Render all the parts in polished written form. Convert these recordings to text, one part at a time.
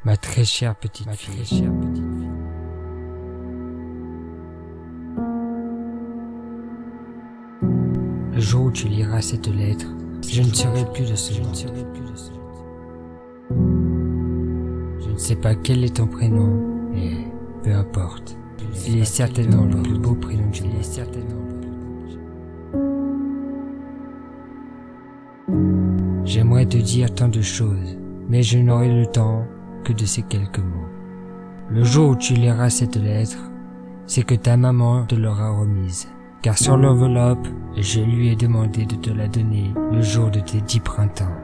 Ma très chère petite fille. Le jour où tu liras cette lettre, je ne serai plus de ce monde. Je ne sais pas quel est ton prénom, mais peu importe. Il est certainement le plus beau prénom du monde. J'aimerais te dire tant de choses, mais je n'aurai le temps que de ces quelques mots. Le jour où tu liras cette lettre, c'est que ta maman te l'aura remise. Car sur l'enveloppe, je lui ai demandé de te la donner le jour de tes 10 printemps.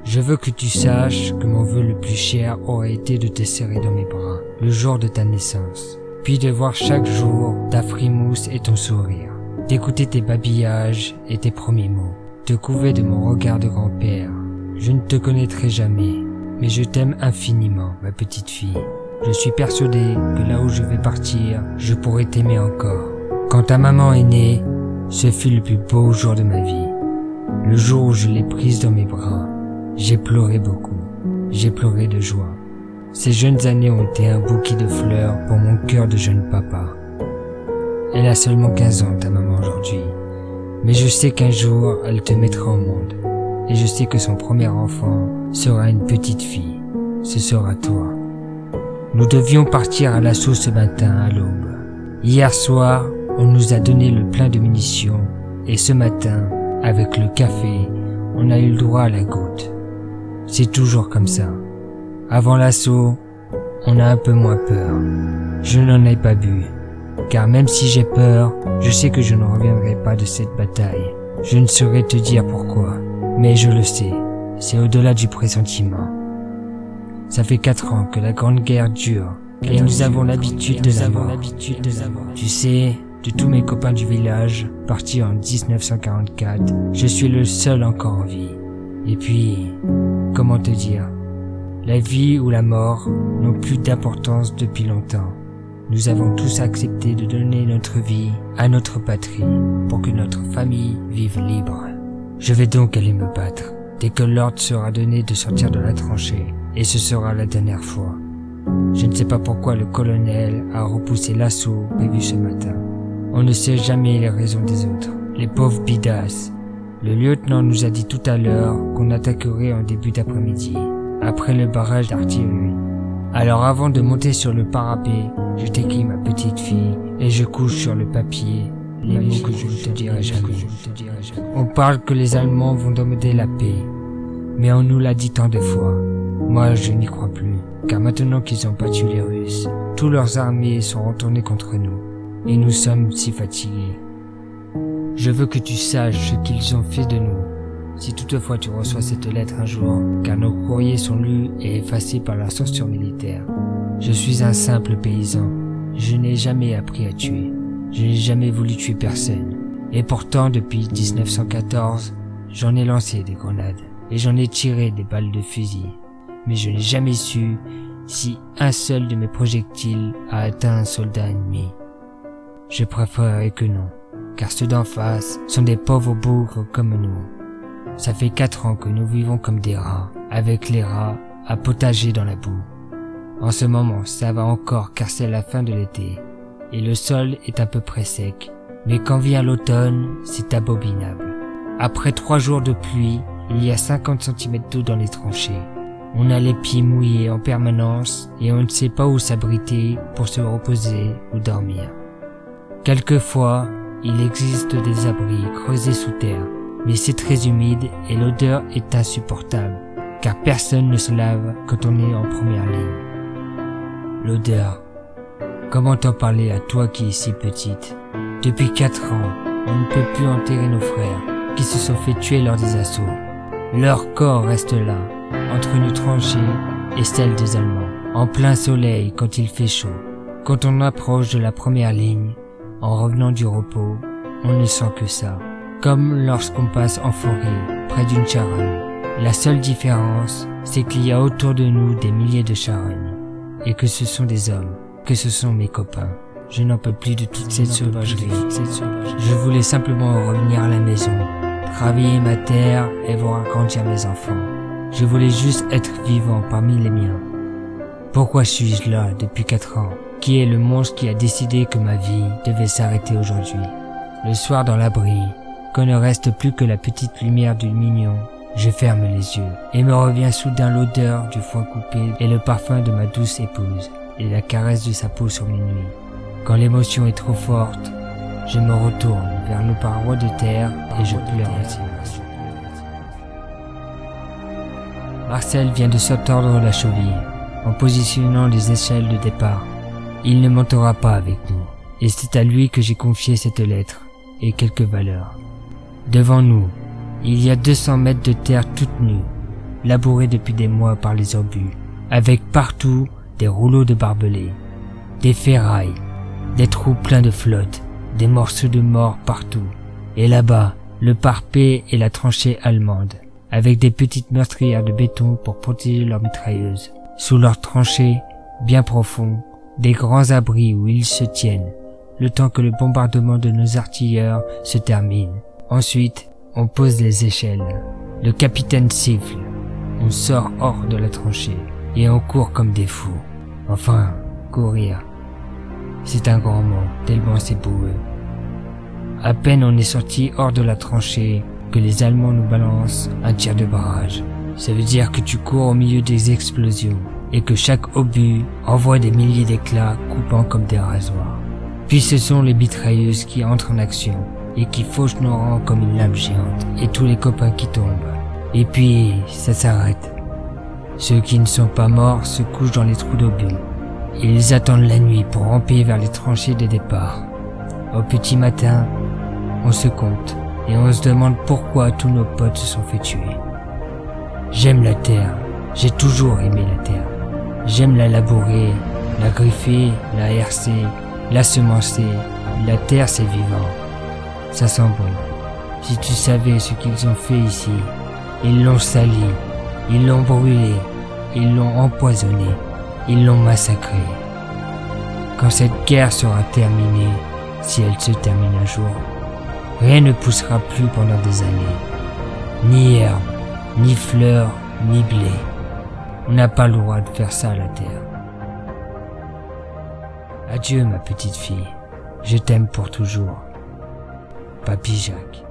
Je veux que tu saches que mon vœu le plus cher aurait été de te serrer dans mes bras le jour de ta naissance, puis de voir chaque jour ta frimousse et ton sourire, d'écouter tes babillages et tes premiers mots, te couver de mon regard de grand-père. Je ne te connaîtrai jamais, mais je t'aime infiniment, ma petite fille. Je suis persuadé que là où je vais partir, je pourrai t'aimer encore. Quand ta maman est née, ce fut le plus beau jour de ma vie. Le jour où je l'ai prise dans mes bras, j'ai pleuré beaucoup. J'ai pleuré de joie. Ces jeunes années ont été un bouquet de fleurs pour mon cœur de jeune papa. Elle a seulement 15 ans, ta maman, aujourd'hui. Mais je sais qu'un jour, elle te mettra au monde. Et je sais que son premier enfant sera une petite fille. Ce sera toi. Nous devions partir à l'assaut ce matin à l'aube. Hier soir, on nous a donné le plein de munitions. Et ce matin, avec le café, on a eu le droit à la goutte. C'est toujours comme ça. Avant l'assaut, on a un peu moins peur. Je n'en ai pas bu. Car même si j'ai peur, je sais que je ne reviendrai pas de cette bataille. Je ne saurais te dire pourquoi. Mais je le sais. C'est au-delà du pressentiment. Ça fait 4 ans que la Grande Guerre dure. Et nous avons l'habitude de la mort. Tu sais, de tous mes copains du village, partis en 1944, je suis le seul encore en vie. Et puis, comment te dire? La vie ou la mort n'ont plus d'importance depuis longtemps. Nous avons tous accepté de donner notre vie à notre patrie pour que notre famille vive libre. Je vais donc aller me battre dès que l'ordre sera donné de sortir de la tranchée, et ce sera la dernière fois. Je ne sais pas pourquoi le colonel a repoussé l'assaut prévu ce matin. On ne sait jamais les raisons des autres. Les pauvres bidasses. Le lieutenant nous a dit tout à l'heure qu'on attaquerait en début d'après-midi, après le barrage d'artillerie. Alors avant de monter sur le parapet, je t'écris ma petite fille et je couche sur le papier les mots que je ne te dirai jamais. On parle que les Allemands vont demander la paix, mais on nous l'a dit tant de fois. Moi je n'y crois plus, car maintenant qu'ils ont battu les Russes, toutes leurs armées sont retournées contre nous, et nous sommes si fatigués. Je veux que tu saches ce qu'ils ont fait de nous. Si toutefois tu reçois cette lettre un jour, car nos courriers sont lus et effacés par la censure militaire. Je suis un simple paysan. Je n'ai jamais appris à tuer. Je n'ai jamais voulu tuer personne. Et pourtant, depuis 1914, j'en ai lancé des grenades. Et j'en ai tiré des balles de fusil. Mais je n'ai jamais su si un seul de mes projectiles a atteint un soldat ennemi. Je préférerais que non, car ceux d'en face sont des pauvres bougres comme nous. Ça fait 4 ans que nous vivons comme des rats, avec les rats à potager dans la boue. En ce moment, ça va encore car c'est la fin de l'été, et le sol est à peu près sec. Mais quand vient l'automne, c'est abominable. Après 3 jours de pluie, il y a 50 cm d'eau dans les tranchées. On a les pieds mouillés en permanence et on ne sait pas où s'abriter pour se reposer ou dormir. Quelquefois, il existe des abris creusés sous terre, mais c'est très humide et l'odeur est insupportable, car personne ne se lave quand on est en première ligne. L'odeur. Comment t'en parler à toi qui es si petite? Depuis 4 ans, on ne peut plus enterrer nos frères, qui se sont fait tuer lors des assauts. Leur corps reste là, entre nos tranchées et celles des Allemands, en plein soleil quand il fait chaud. Quand on approche de la première ligne, en revenant du repos, on ne sent que ça, comme lorsqu'on passe en forêt, près d'une charogne. La seule différence, c'est qu'il y a autour de nous des milliers de charognes, et que ce sont des hommes, que ce sont mes copains. Je n'en peux plus de toute cette sauvagerie. Je voulais simplement revenir à la maison, travailler ma terre et voir grandir mes enfants. Je voulais juste être vivant parmi les miens. Pourquoi suis-je là depuis 4 ans? Qui est le monstre qui a décidé que ma vie devait s'arrêter aujourd'hui? Le soir dans l'abri, quand ne reste plus que la petite lumière du mignon, je ferme les yeux et me revient soudain l'odeur du foin coupé et le parfum de ma douce épouse et la caresse de sa peau sur mes nuits. Quand l'émotion est trop forte, je me retourne vers nos parois de terre et je pleure en silence. Marcel vient de se tordre la cheville en positionnant les échelles de départ. Il ne montera pas avec nous et c'est à lui que j'ai confié cette lettre et quelques valeurs. Devant nous, il y a 200 mètres de terre toute nue, labourée depuis des mois par les obus, avec partout des rouleaux de barbelés, des ferrailles, des trous pleins de flotte, des morceaux de mort partout. Et là-bas, le parapet et la tranchée allemande, avec des petites meurtrières de béton pour protéger leurs mitrailleuses. Sous leurs tranchées, bien profonds, des grands abris où ils se tiennent, le temps que le bombardement de nos artilleurs se termine. Ensuite, on pose les échelles. Le capitaine siffle. On sort hors de la tranchée et on court comme des fous. Enfin, courir. C'est un grand mot, tellement c'est boueux. À peine on est sorti hors de la tranchée que les Allemands nous balancent un tir de barrage. Ça veut dire que tu cours au milieu des explosions et que chaque obus envoie des milliers d'éclats coupant comme des rasoirs. Puis ce sont les mitrailleuses qui entrent en action et qui fauchent nos rangs comme une lame géante et tous les copains qui tombent. Et puis ça s'arrête. Ceux qui ne sont pas morts se couchent dans les trous d'obus. Ils attendent la nuit pour ramper vers les tranchées de départ. Au petit matin, on se compte et on se demande pourquoi tous nos potes se sont fait tuer. J'aime la terre, j'ai toujours aimé la terre. J'aime la labourer, la griffer, la hercer, la semencer. La terre c'est vivant, ça sent bon. Si tu savais ce qu'ils ont fait ici, ils l'ont sali, ils l'ont brûlé, ils l'ont empoisonné, ils l'ont massacré. Quand cette guerre sera terminée, si elle se termine un jour, rien ne poussera plus pendant des années. Ni herbe, ni fleurs, ni blé. On n'a pas le droit de faire ça à la terre. Adieu ma petite fille, je t'aime pour toujours. Papy Jacques.